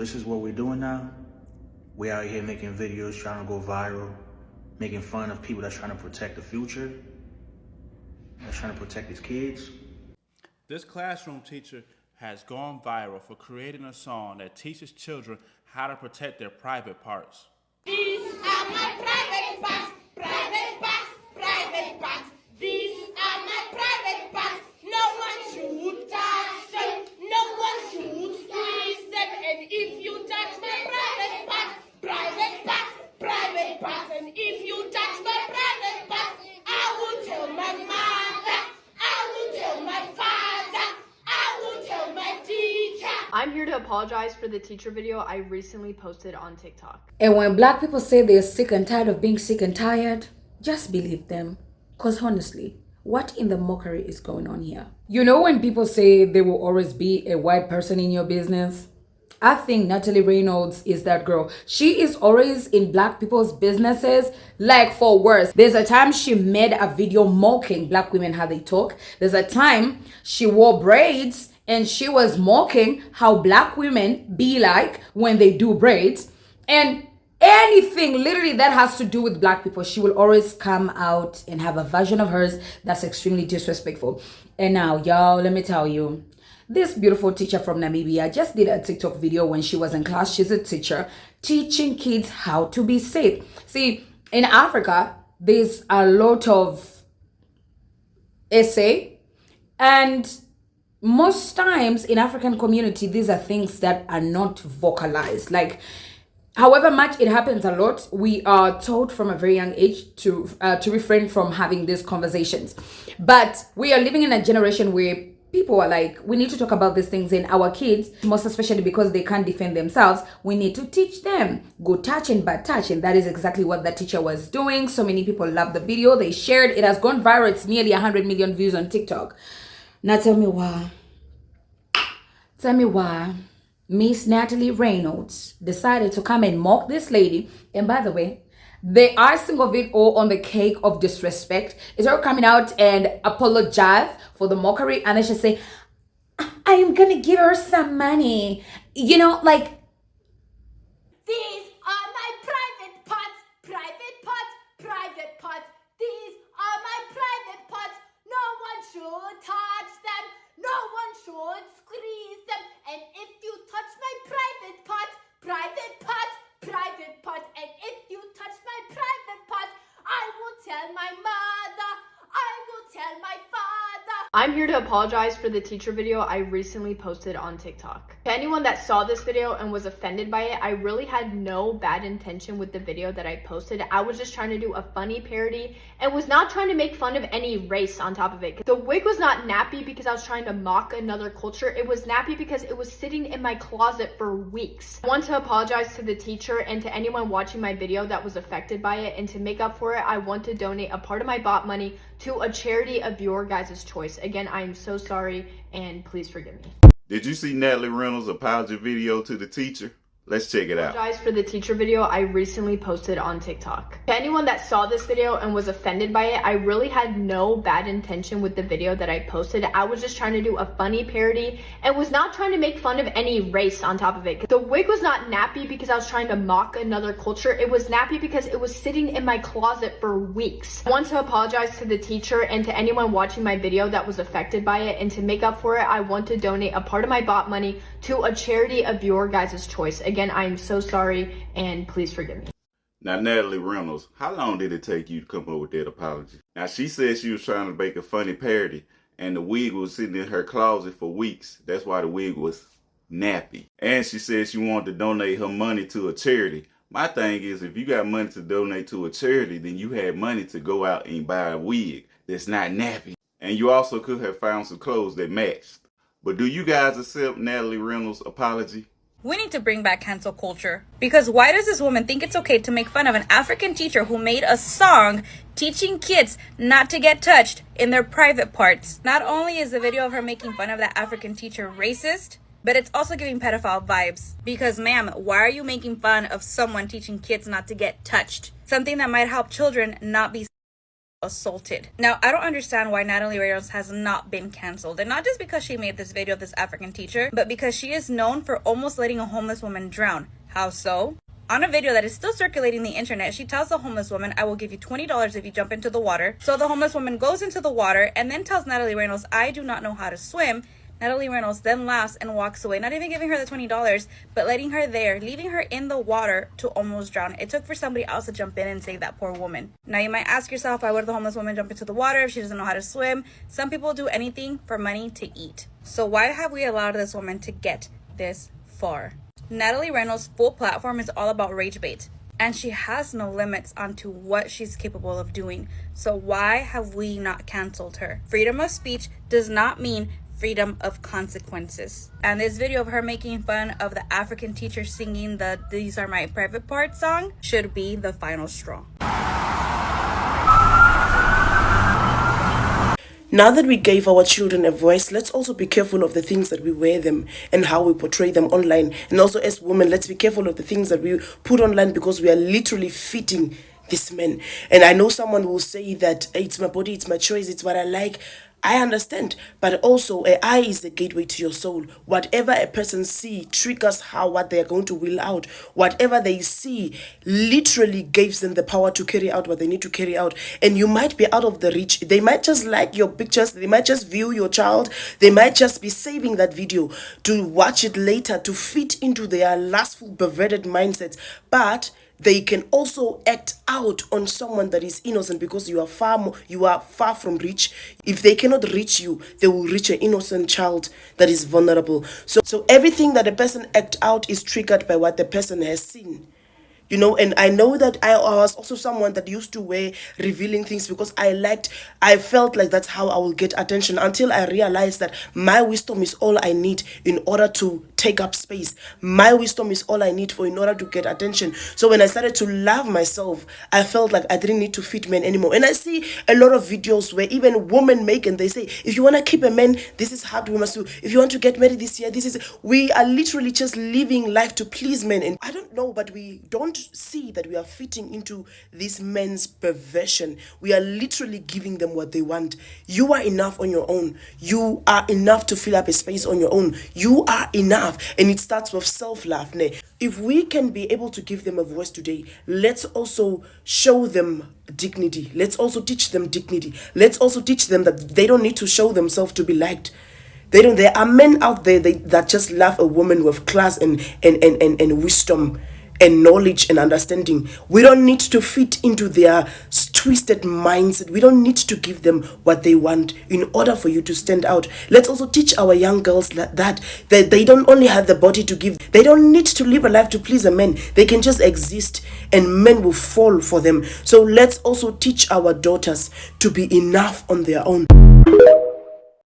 this is what we're doing now. We're out here making videos, trying to go viral, making fun of people that's trying to protect the future, that's trying to protect these kids. This classroom teacher has gone viral for creating a song that teaches children how to protect their private parts. These are my private parts, private parts, private parts. These are my private parts. No one should touch them. No one should squeeze them. And if you touch my private parts, private parts, private parts. And if you touch my private parts, I will tell my mother. I will tell my father. I will tell my teacher. I'm here to apologize for the teacher video I recently posted on TikTok. And when black people say they're sick and tired of being sick and tired, just believe them. Because honestly, what in the mockery is going on here? You know when people say there will always be a white person in your business? I think Natalie Reynolds is that girl. She is always in black people's businesses, like for worse. There's a time she made a video mocking black women how they talk. There's a time she wore braids and she was mocking how black women be like when they do braids. And anything literally that has to do with black people, she will always come out and have a version of hers that's extremely disrespectful. And now, y'all, let me tell you, this beautiful teacher from Namibia just did a TikTok video when she was in class. She's a teacher teaching kids how to be safe. See, in Africa, there's a lot of essay, and most times in African community, these are things that are not vocalized. Like, however much it happens a lot, we are told from a very young age to refrain from having these conversations. But we are living in a generation where people are like, we need to talk about these things, in our kids, most especially because they can't defend themselves. We need to teach them good touch and bad touch. And that is exactly what the teacher was doing. So many people loved the video. They shared. It has gone viral. It's nearly 100 million views on TikTok. Now tell me why. Tell me why Miss Natalie Reynolds decided to come and mock this lady. And by the way, the icing of it all on the cake of disrespect is her coming out and apologize for the mockery, and then she say, I am gonna give her some money. You know, like, These are my private parts, private parts, private parts. These are my private parts. No one should touch them. No one should squeeze them. And if you touch my private parts, private parts, private parts. And if you touch my private parts, I will tell my mother. I will tell my father. I'm here to apologize for the teacher video I recently posted on TikTok. To anyone that saw this video and was offended by it, I really had no bad intention with the video that I posted. I was just trying to do a funny parody and was not trying to make fun of any race on top of it. The wig was not nappy because I was trying to mock another culture. It was nappy because it was sitting in my closet for weeks. I want to apologize to the teacher and to anyone watching my video that was affected by it. And to make up for it, I want to donate a part of my bot money to a charity of your guys' choice. Again, I am so sorry, and please forgive me. Did you see Natalie Reynolds' apology video to the teacher? Let's check it out. Apologize for the teacher video I recently posted on TikTok. To anyone that saw this video and was offended by it, I really had no bad intention with the video that I posted. I was just trying to do a funny parody and was not trying to make fun of any race on top of it. The wig was not nappy because I was trying to mock another culture. It was nappy because it was sitting in my closet for weeks. I want to apologize to the teacher and to anyone watching my video that was affected by it. And to make up for it, I want to donate a part of my bot money to a charity of your guys' choice. Again, I am so sorry, and please forgive me. Now, Natalie Reynolds, how long did it take you to come up with that apology? Now, she said she was trying to make a funny parody, and the wig was sitting in her closet for weeks. That's why the wig was nappy. And she said she wanted to donate her money to a charity. My thing is, if you got money to donate to a charity, then you had money to go out and buy a wig that's not nappy. And you also could have found some clothes that matched. But do you guys accept Natalie Reynolds' apology? We need to bring back cancel culture. Because why does this woman think it's okay to make fun of an African teacher who made a song teaching kids not to get touched in their private parts? Not only is the video of her making fun of that African teacher racist, but it's also giving pedophile vibes. Because ma'am, why are you making fun of someone teaching kids not to get touched? Something that might help children not be assaulted. Now, I don't understand why Natalie Reynolds has not been canceled, and not just because she made this video of this African teacher, but because she is known for almost letting a homeless woman drown. How so? On a video that is still circulating the internet, she tells the homeless woman, "I will give you $20 if you jump into the water." So the homeless woman goes into the water and then tells Natalie Reynolds, "I do not know how to swim." Natalie Reynolds then laughs and walks away, not even giving her the $20, but letting her there, leaving her in the water to almost drown. It took for somebody else to jump in and save that poor woman. Now you might ask yourself, why would the homeless woman jump into the water if she doesn't know how to swim? Some people do anything for money to eat. So why have we allowed this woman to get this far? Natalie Reynolds' full platform is all about rage bait, and she has no limits onto what she's capable of doing. So why have we not canceled her? Freedom of speech does not mean freedom of consequences. And this video of her making fun of the African teacher singing the "These Are My Private Parts" song should be the final straw. Now that we gave our children a voice, let's also be careful of the things that we wear them and how we portray them online. And also as women, let's be careful of the things that we put online, because we are literally fitting these men. And I know someone will say that, "Hey, it's my body, it's my choice, it's what I like." I understand, but also an eye is the gateway to your soul. Whatever a person see triggers what they are going to will out. Whatever they see literally gives them the power to carry out what they need to carry out. And you might be out of the reach. They might just like your pictures. They might just view your child. They might just be saving that video to watch it later to fit into their lustful, perverted mindsets. But they can also act out on someone that is innocent, because you are far from reach. If they cannot reach you, they will reach an innocent child that is vulnerable. So everything that a person act out is triggered by what the person has seen. You know, and I know that I was also someone that used to wear revealing things because I felt like that's how I will get attention, until I realized that my wisdom is all I need in order to take up space. My wisdom is all I need in order to get attention. So when I started to love myself, I felt like I didn't need to fit men anymore. And I see a lot of videos where even women make, and they say, if you want to keep a man, this is how we must do. If you want to get married this year, we are literally just living life to please men. And I don't know, but we don't see that we are fitting into this men's perversion. We are literally giving them what they want. You are enough on your own. You are enough to fill up a space on your own. You are enough. And it starts with self-love. If we can be able to give them a voice today, let's also show them dignity. Let's also teach them dignity. Let's also teach them that they don't need to show themselves to be liked. There are men out there that just love a woman with class and wisdom and knowledge and understanding. We don't need to fit into their twisted mindset. We don't need to give them what they want in order for you to stand out. Let's also teach our young girls that they don't only have the body to give. They don't need to live a life to please a man. They can just exist and men will fall for them. So let's also teach our daughters to be enough on their own.